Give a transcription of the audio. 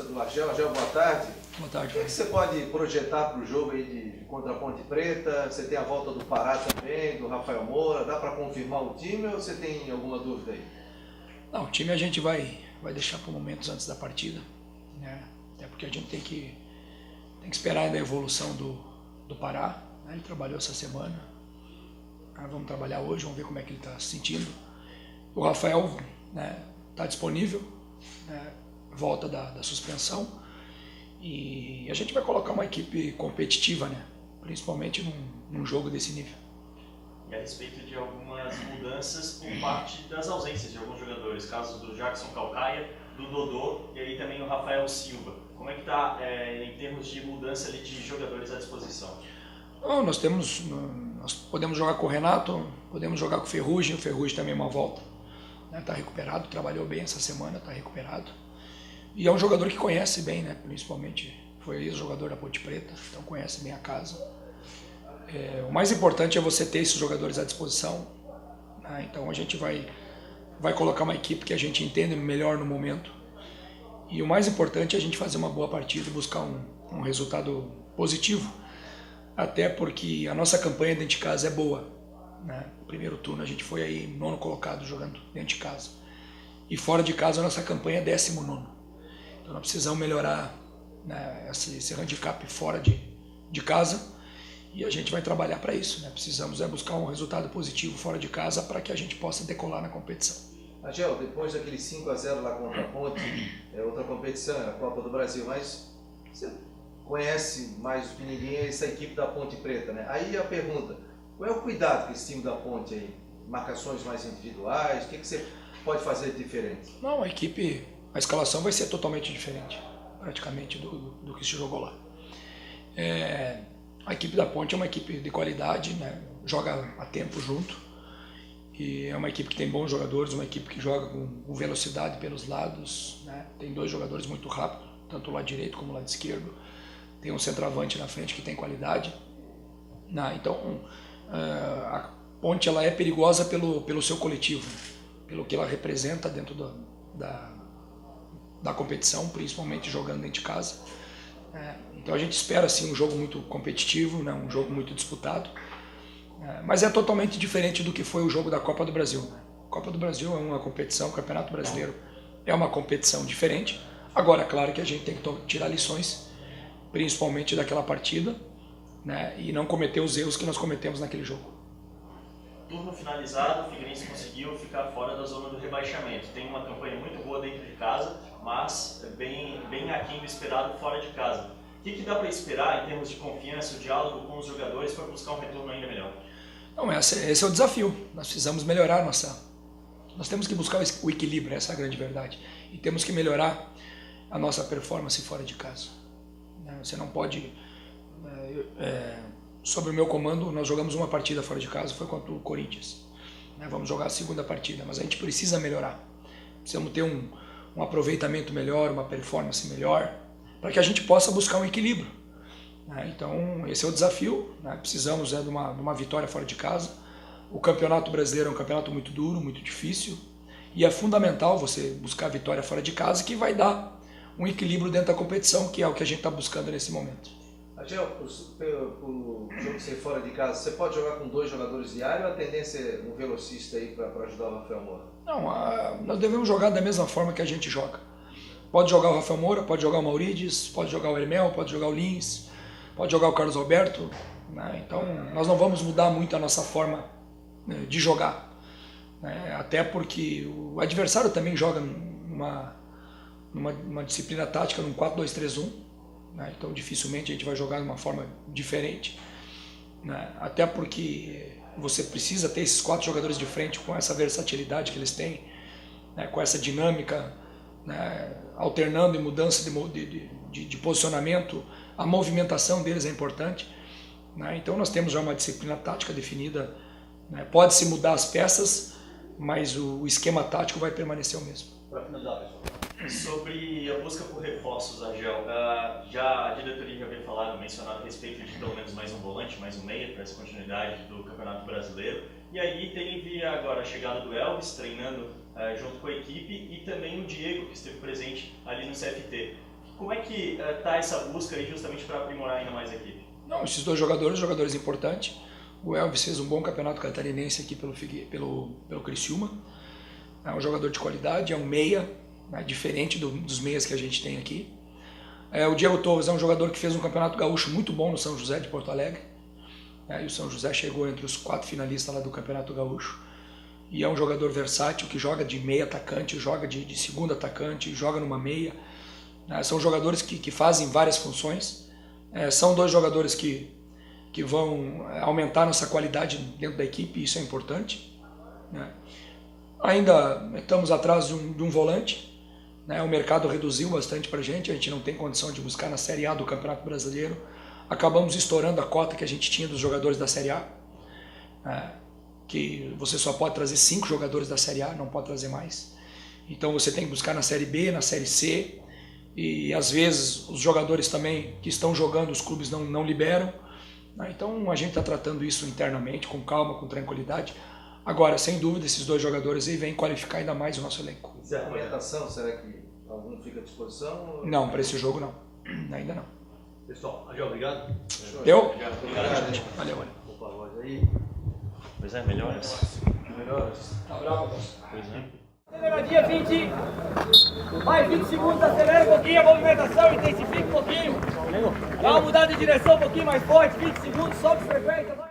entrevista do Argel. Argel, boa tarde. Boa tarde. O que você pode projetar para o jogo aí contra a Ponte Preta? Você tem a volta do Pará também, do Rafael Moura. Dá para confirmar o time ou você tem alguma dúvida aí? Não, o time a gente vai deixar por momentos antes da partida, né? Até porque a gente tem que esperar ainda a evolução do Pará, né? Ele trabalhou essa semana. Vamos trabalhar hoje, vamos ver como é que ele está se sentindo. O Rafael, né, está disponível, né, volta da suspensão, e a gente vai colocar uma equipe competitiva, né, principalmente num jogo desse nível. E a respeito de algumas mudanças por parte das ausências de alguns jogadores, casos do Jackson Calcaia, do Dodô e aí também o Rafael Silva. Como é que está em termos de mudança ali de jogadores à disposição? Nós podemos jogar com o Renato, podemos jogar com o Ferrugem também é uma volta. Está recuperado, trabalhou bem essa semana, está recuperado. E é um jogador que conhece bem, né? Principalmente foi ex-jogador da Ponte Preta, então conhece bem a casa. O mais importante é você ter esses jogadores à disposição, né? Então a gente vai colocar uma equipe que a gente entende melhor no momento. E o mais importante é a gente fazer uma boa partida e buscar um resultado positivo. Até porque a nossa campanha dentro de casa é boa, né? No primeiro turno a gente foi aí 9º colocado jogando dentro de casa. E fora de casa a nossa campanha é 19º. Então nós precisamos melhorar, né, esse handicap fora de casa. E a gente vai trabalhar para isso, né? Precisamos buscar um resultado positivo fora de casa para que a gente possa decolar na competição. Argel, depois daquele 5-0 lá contra a Ponte, é outra competição, é a Copa do Brasil, mas você conhece mais do que ninguém essa equipe da Ponte Preta, né? Aí a pergunta, qual é o cuidado com esse time da Ponte aí? Marcações mais individuais, o que você pode fazer de diferente? Não, a escalação vai ser totalmente diferente, praticamente, do que se jogou lá. A equipe da Ponte é uma equipe de qualidade, né? Joga a tempo junto. E é uma equipe que tem bons jogadores, uma equipe que joga com velocidade pelos lados, né? Tem 2 jogadores muito rápidos, tanto o lado direito como o lado esquerdo. Tem um centroavante na frente que tem qualidade. Então, a Ponte ela é perigosa pelo seu coletivo, pelo que ela representa dentro da competição, principalmente jogando dentro de casa. Então a gente espera assim, um jogo muito competitivo, né? Um jogo muito disputado. Mas é totalmente diferente do que foi o jogo da Copa do Brasil, né? A Copa do Brasil é uma competição, o Campeonato Brasileiro é uma competição diferente. Agora, é claro que a gente tem que tirar lições, principalmente daquela partida, né? E não cometer os erros que nós cometemos naquele jogo. Turno finalizado, o Figueirense conseguiu ficar fora da zona do rebaixamento. Tem uma campanha muito boa dentro de casa, mas bem aquém do esperado fora de casa. O que dá para esperar em termos de confiança, o diálogo com os jogadores para buscar um retorno ainda melhor? Não, esse é o desafio. Nós precisamos melhorar Nós temos que buscar o equilíbrio, essa é a grande verdade. E temos que melhorar a nossa performance fora de casa. Você não pode... Sobre o meu comando, nós jogamos uma partida fora de casa, foi contra o Corinthians. Vamos jogar a segunda partida, mas a gente precisa melhorar. Precisamos ter um aproveitamento melhor, uma performance melhor, para que a gente possa buscar um equilíbrio. Então, esse é o desafio. Precisamos de uma vitória fora de casa. O Campeonato Brasileiro é um campeonato muito duro, muito difícil, e é fundamental você buscar a vitória fora de casa, que vai dar um equilíbrio dentro da competição, que é o que a gente está buscando nesse momento. Argel, o jogo ser fora de casa, você pode jogar com 2 jogadores diários ou a tendência é um velocista aí para ajudar o Rafael Moura? Não, nós devemos jogar da mesma forma que a gente joga. Pode jogar o Rafael Moura, pode jogar o Maurides, pode jogar o Hermel, pode jogar o Lins, pode jogar o Carlos Alberto, né? Então nós não vamos mudar muito a nossa forma, né, de jogar, né? Até porque o adversário também joga numa disciplina tática, num 4-2-3-1, né? Então dificilmente a gente vai jogar de uma forma diferente, né? Até porque você precisa ter esses 4 jogadores de frente com essa versatilidade que eles têm, né? Com essa dinâmica, né? Alternando e mudança de posicionamento. A movimentação deles é importante, né? Então nós temos já uma disciplina tática definida, né? Pode-se mudar as peças, mas o esquema tático vai permanecer o mesmo. Para finalizar, pessoal. Sobre a busca por reforços, Argel, já a diretoria já havia mencionado a respeito de pelo menos mais um volante, mais um meia para essa continuidade do Campeonato Brasileiro. E aí teve agora a chegada do Elvis treinando junto com a equipe e também o Diego, que esteve presente ali no CFT. Como é que está essa busca aí justamente para aprimorar ainda mais a equipe? Não, esses dois jogadores importantes. O Elvis fez um bom campeonato catarinense aqui pelo Criciúma. É um jogador de qualidade, é um meia, né, diferente dos meias que a gente tem aqui. O Diego Torres é um jogador que fez um campeonato gaúcho muito bom no São José de Porto Alegre. E o São José chegou entre os 4 finalistas lá do campeonato gaúcho. E é um jogador versátil que joga de meia atacante, joga de segundo atacante, joga numa meia. São jogadores que fazem várias funções. São dois jogadores que vão aumentar nossa qualidade dentro da equipe, isso é importante. Ainda estamos atrás de um volante. O mercado reduziu bastante para a gente não tem condição de buscar na Série A do Campeonato Brasileiro. Acabamos estourando a cota que a gente tinha dos jogadores da Série A, que você só pode trazer 5 jogadores da Série A, não pode trazer mais. Então você tem que buscar na Série B, na Série C, e às vezes os jogadores também que estão jogando, os clubes não liberam. Então a gente está tratando isso internamente, com calma, com tranquilidade. Agora, sem dúvida, esses dois jogadores aí vêm qualificar ainda mais o nosso elenco. E a alimentação, será que algum fica à disposição? Não, para esse jogo não. Ainda não. Pessoal, Agel, obrigado. Eu? Obrigado. Valeu, valeu. Opa, a voz aí. Pois é, melhoras. Melhoras. Tá bravo, moço? Pois é. Aceleradinha 20, mais 20 segundos, acelera um pouquinho a movimentação, intensifica um pouquinho. Dá uma mudada de direção um pouquinho mais forte, 20 segundos, sobe frequência, vai.